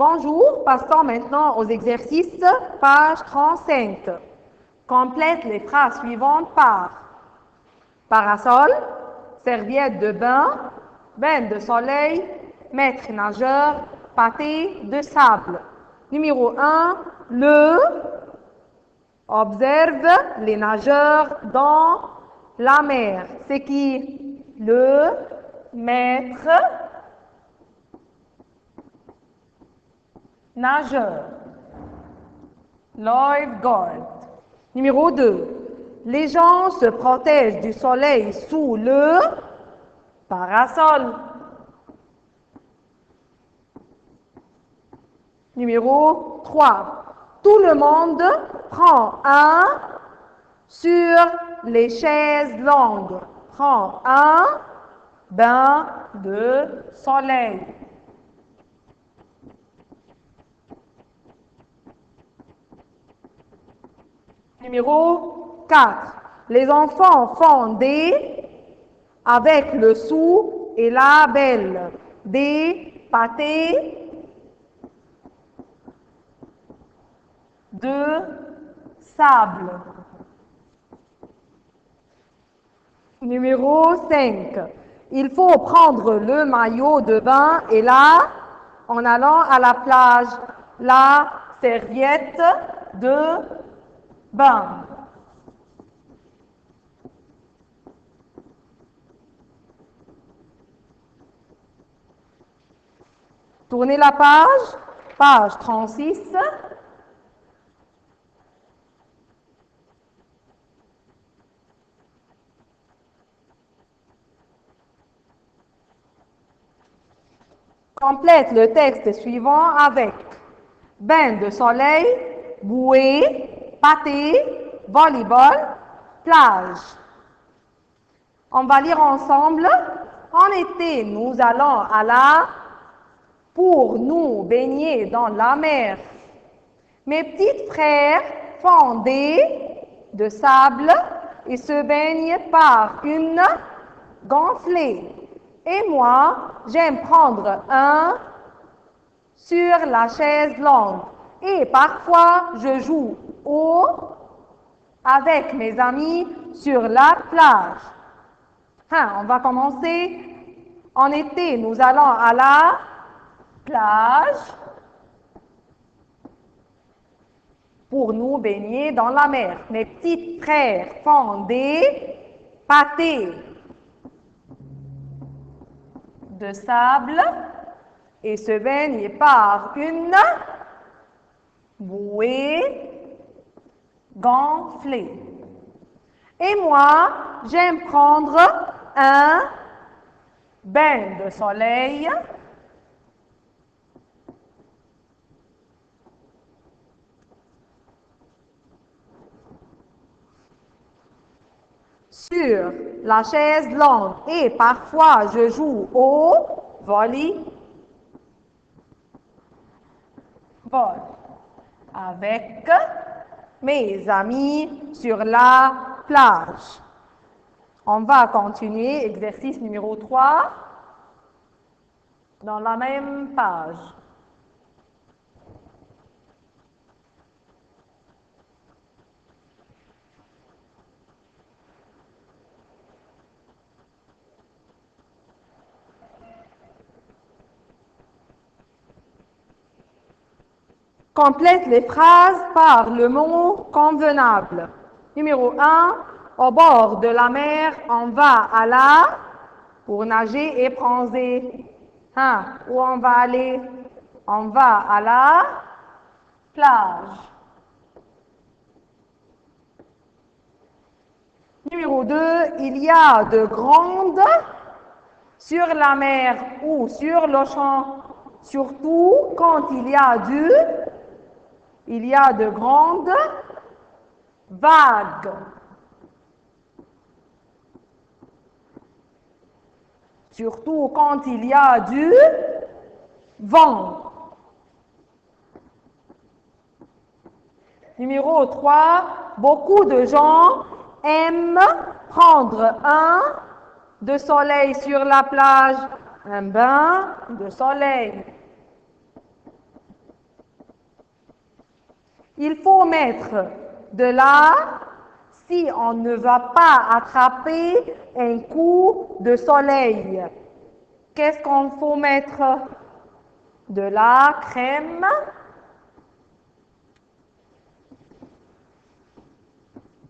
Bonjour, passons maintenant aux exercices, page 35. Complète les phrases suivantes par parasol, serviette de bain, bain de soleil, maître nageur, pâté de sable. Numéro 1, le observe les nageurs dans la mer. C'est qui? Le maître nageur. Lifeguard. Numéro 2. Les gens se protègent du soleil sous le parasol. Numéro 3. Tout le monde prend un sur les chaises longues. Prend un bain de soleil. Numéro 4. Les enfants font des, avec le sou et la belle, des pâtés de sable. Numéro 5. Il faut prendre le maillot de bain et là, en allant à la plage, la serviette de bain. Tournez la page 36. Complète le texte suivant avec bain de soleil, bouée, pâté, volleyball, plage. On va lire ensemble. En été, nous allons à la pour nous baigner dans la mer. Mes petits frères font des de sable et se baignent par une gonflée. Et moi, j'aime prendre un sur la chaise longue. Et parfois, je joue avec mes amis sur la plage. On va commencer. En été, nous allons à la plage pour nous baigner dans la mer. Mes petits frères font des pâtés de sable et se baignent par une bouée gonflée. Et moi, j'aime prendre un bain de soleil sur la chaise longue et parfois je joue au volleyball avec mes amis sur la plage. On va continuer, exercice numéro 3, dans la même page. Complète les phrases par le mot convenable. Numéro 1, au bord de la mer, on va à la pour nager et bronzer. Où on va aller? On va à la plage. Numéro 2, il y a de grandes sur la mer ou sur l'océan, surtout quand il y a de grandes vagues. Surtout quand il y a du vent. Numéro 3, beaucoup de gens aiment prendre un de soleil sur la plage, un bain de soleil. Il faut mettre de là si on ne va pas attraper un coup de soleil. Qu'est-ce qu'on faut mettre? De la crème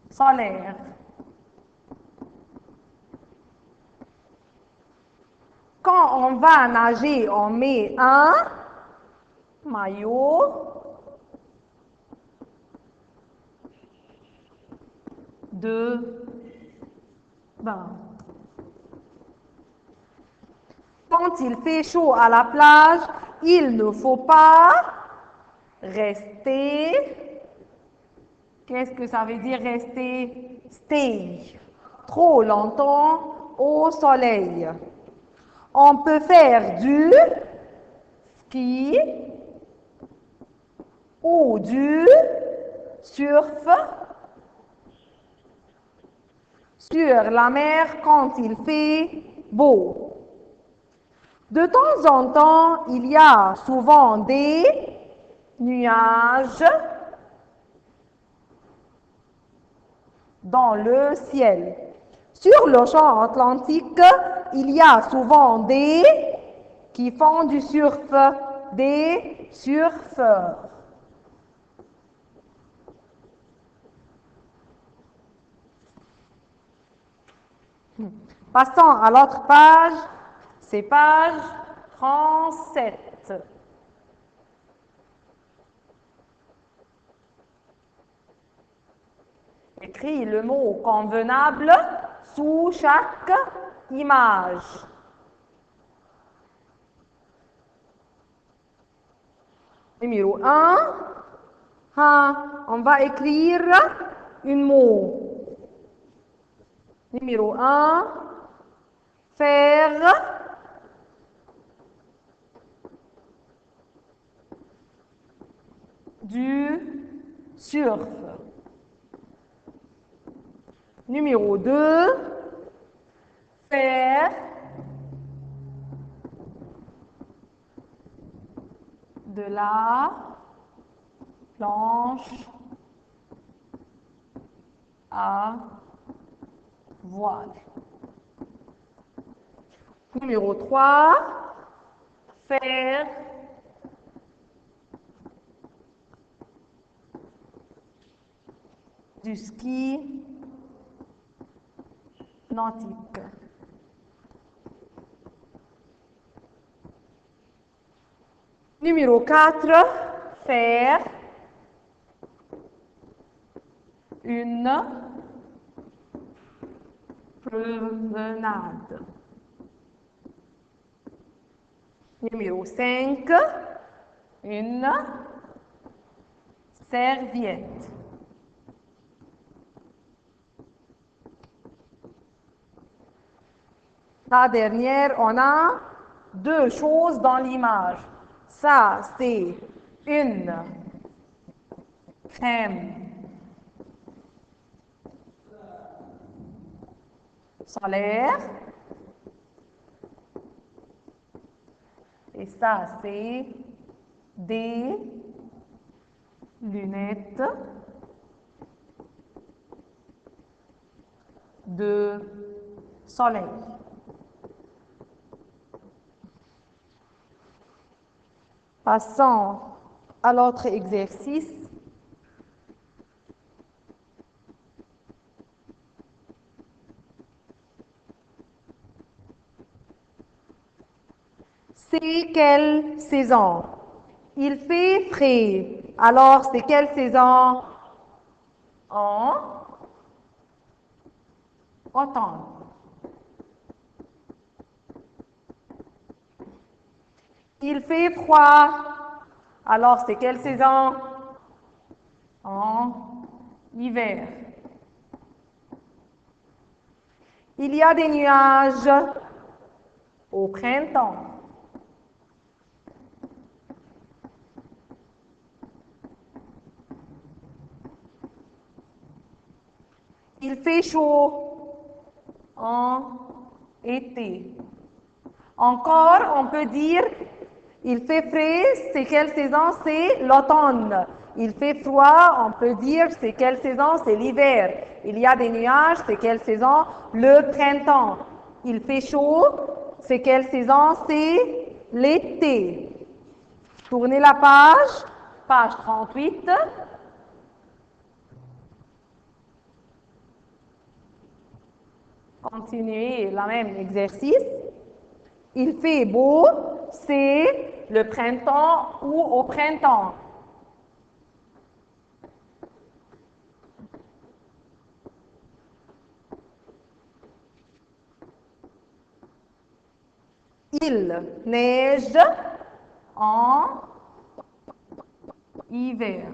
solaire. Quand on va nager, on met un maillot de bain. Quand il fait chaud à la plage, il ne faut pas rester. Qu'est-ce que ça veut dire rester? Stay. Trop longtemps au soleil. On peut faire du ski ou du surf sur la mer quand il fait beau. De temps en temps, il y a souvent des nuages dans le ciel. Sur l'océan Atlantique, il y a souvent des qui font du surf, des surfeurs. Passons à l'autre page, c'est page 37. Écris le mot convenable sous chaque image. Numéro 1, on va écrire un mot. Numéro 1, faire du surf. Numéro 2, faire de la planche à voile. Numéro 3, faire du ski nautique. Numéro 4, faire une promenade. Numéro 5, une serviette. La dernière, on a deux choses dans l'image. Ça, c'est une crème solaire. Et ça, c'est des lunettes de soleil. Passons à l'autre exercice. C'est quelle saison? Il fait frais. Alors, c'est quelle saison? En automne. Il fait froid. Alors, c'est quelle saison? En hiver. Il y a des nuages au printemps. Il fait chaud en été. Encore, on peut dire, il fait frais, c'est quelle saison? C'est l'automne. Il fait froid, on peut dire c'est quelle saison? C'est l'hiver. Il y a des nuages, c'est quelle saison? Le printemps. Il fait chaud, c'est quelle saison? C'est l'été. Tournez la page 38. Continuez le même exercice. Il fait beau, c'est le printemps ou au printemps. Il neige en hiver.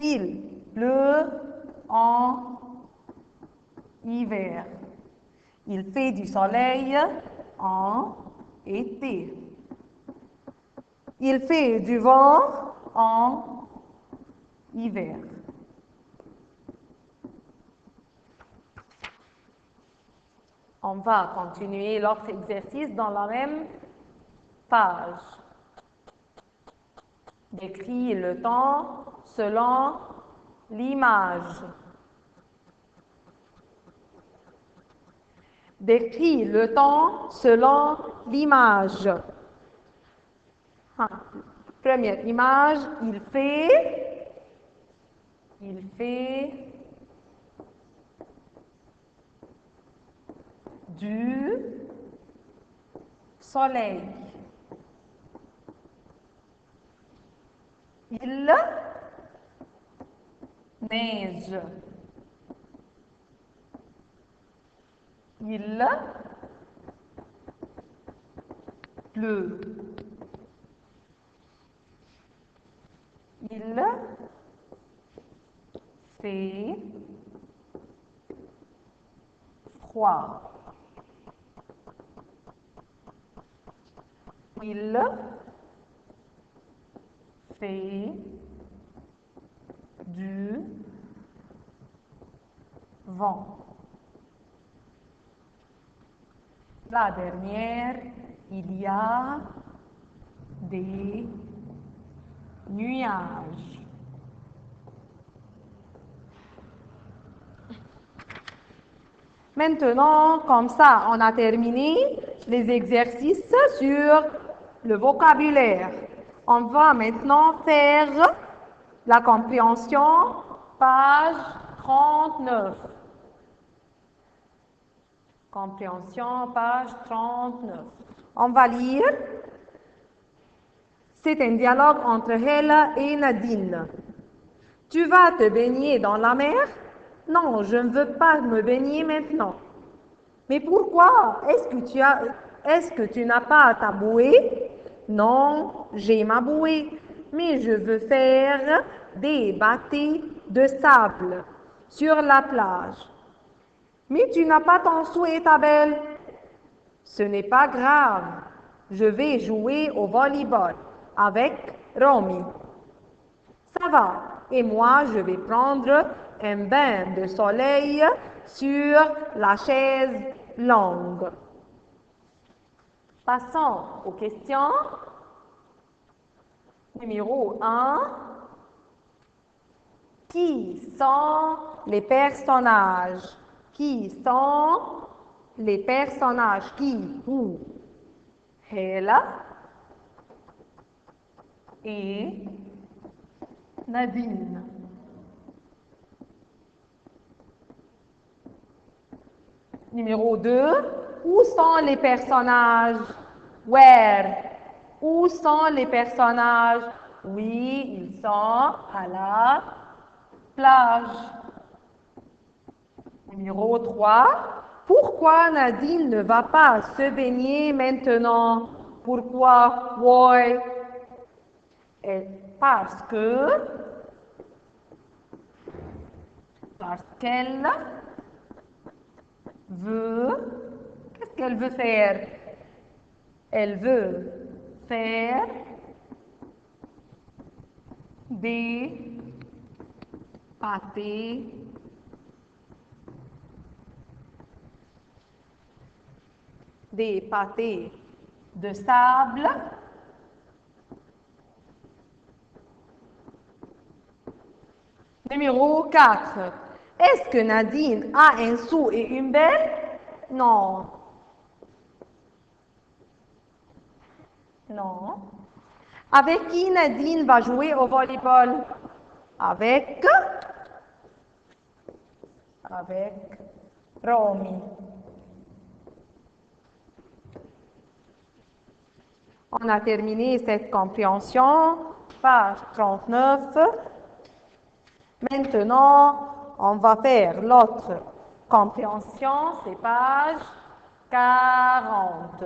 Il pleut en hiver. Il fait du soleil en été. Il fait du vent en hiver. On va continuer l'autre exercice dans la même page. Décris le temps selon l'image. Décris le temps selon l'image. Première image, il fait du soleil. Il neige. Il pleut. Il fait froid. Il fait du vent. La dernière, il y a des nuages. Maintenant, comme ça, on a terminé les exercices sur le vocabulaire. On va maintenant faire la compréhension, page 39. Compréhension, page 39. On va lire. C'est un dialogue entre Hela et Nadine. Tu vas te baigner dans la mer? Non, je ne veux pas me baigner maintenant. Mais pourquoi? Est-ce que tu n'as pas ta bouée? Non, j'ai ma bouée, mais je veux faire des bâtis de sable sur la plage. Mais tu n'as pas ton souhait, ta belle. Ce n'est pas grave. Je vais jouer au volleyball avec Romy. Ça va. Et moi, je vais prendre un bain de soleil sur la chaise longue. Passons aux questions. Numéro 1. Qui sont les personnages? Qui sont les personnages? Qui? Où? Hela et Nadine. Numéro 2, où sont les personnages? Where? Où sont les personnages? Oui, ils sont à la plage. Numéro 3, pourquoi Nadine ne va pas se baigner maintenant? Pourquoi? Why? Parce qu'elle qu'est-ce qu'elle veut faire? Elle veut faire des pâtés de sable Numéro 4. Est-ce que Nadine a un sou et une belle? Non. Non. Avec qui Nadine va jouer au volleyball? Avec Romy. On a terminé cette compréhension, page 39. Maintenant, on va faire l'autre compréhension, c'est page 40.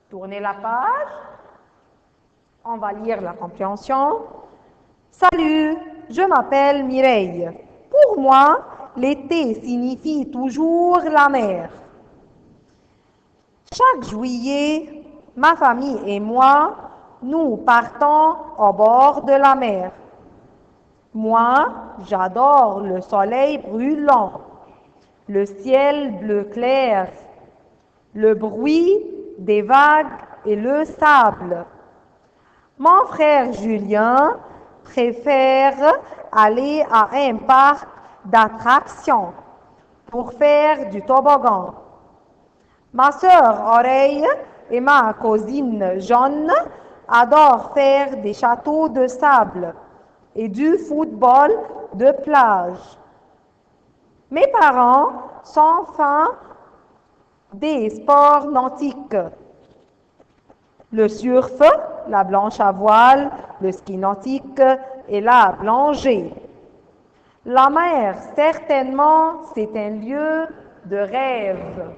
Tournez la page. On va lire la compréhension. Salut, je m'appelle Mireille. Pour moi, l'été signifie toujours la mer. Chaque juillet, ma famille et moi, nous partons au bord de la mer. Moi, j'adore le soleil brûlant, le ciel bleu clair, le bruit des vagues et le sable. Mon frère Julien préfère aller à un parc d'attractions pour faire du toboggan. Ma sœur Oreille et ma cousine Jeanne adorent faire des châteaux de sable et du football de plage. Mes parents sont fans des sports nautiques. Le surf, la planche à voile, le ski nautique et la plongée. La mer, certainement, c'est un lieu de rêve.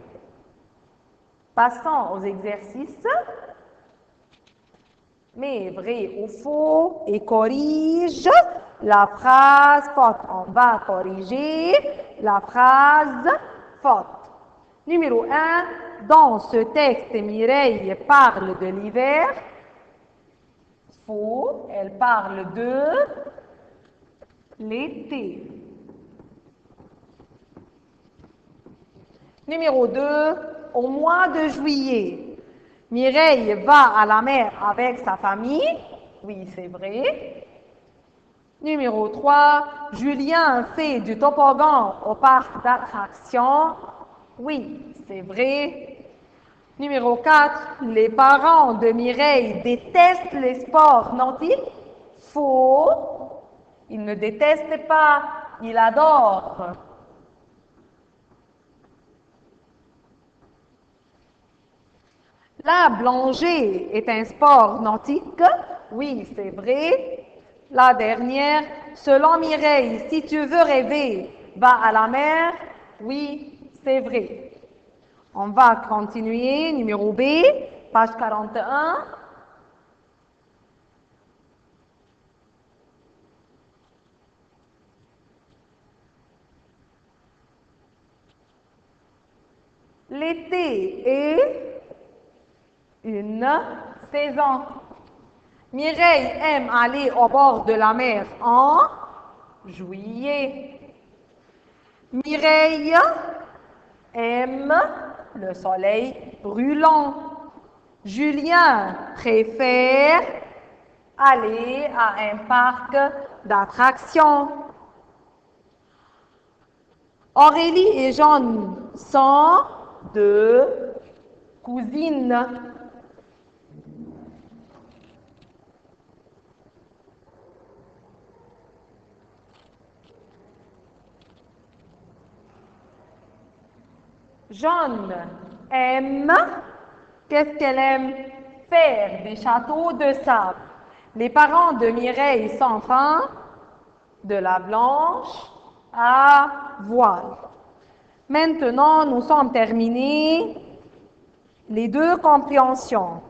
Passons aux exercices. Mais vrai ou faux et corrige la phrase faute. On va corriger la phrase faute. Numéro 1. Dans ce texte, Mireille parle de l'hiver. Faux, elle parle de l'été. Numéro 2. Au mois de juillet, Mireille va à la mer avec sa famille. Oui, c'est vrai. Numéro 3. Julien fait du toboggan au parc d'attractions. Oui, c'est vrai. Numéro 4. Les parents de Mireille détestent les sports nautiques. Faux. Ils ne détestent pas, ils adorent. La plongée est un sport nautique. Oui, c'est vrai. La dernière, selon Mireille, si tu veux rêver, va à la mer. Oui, c'est vrai. On va continuer. Numéro B, page 41. L'été est une saison. Mireille aime aller au bord de la mer en juillet. Mireille aime le soleil brûlant. Julien préfère aller à un parc d'attractions. Aurélie et Jeanne sont deux cousines. Jeanne aime, qu'est-ce qu'elle aime? Faire des châteaux de sable. Les parents de Mireille sont fans de la planche à voile. Maintenant, nous sommes terminés les deux compréhensions.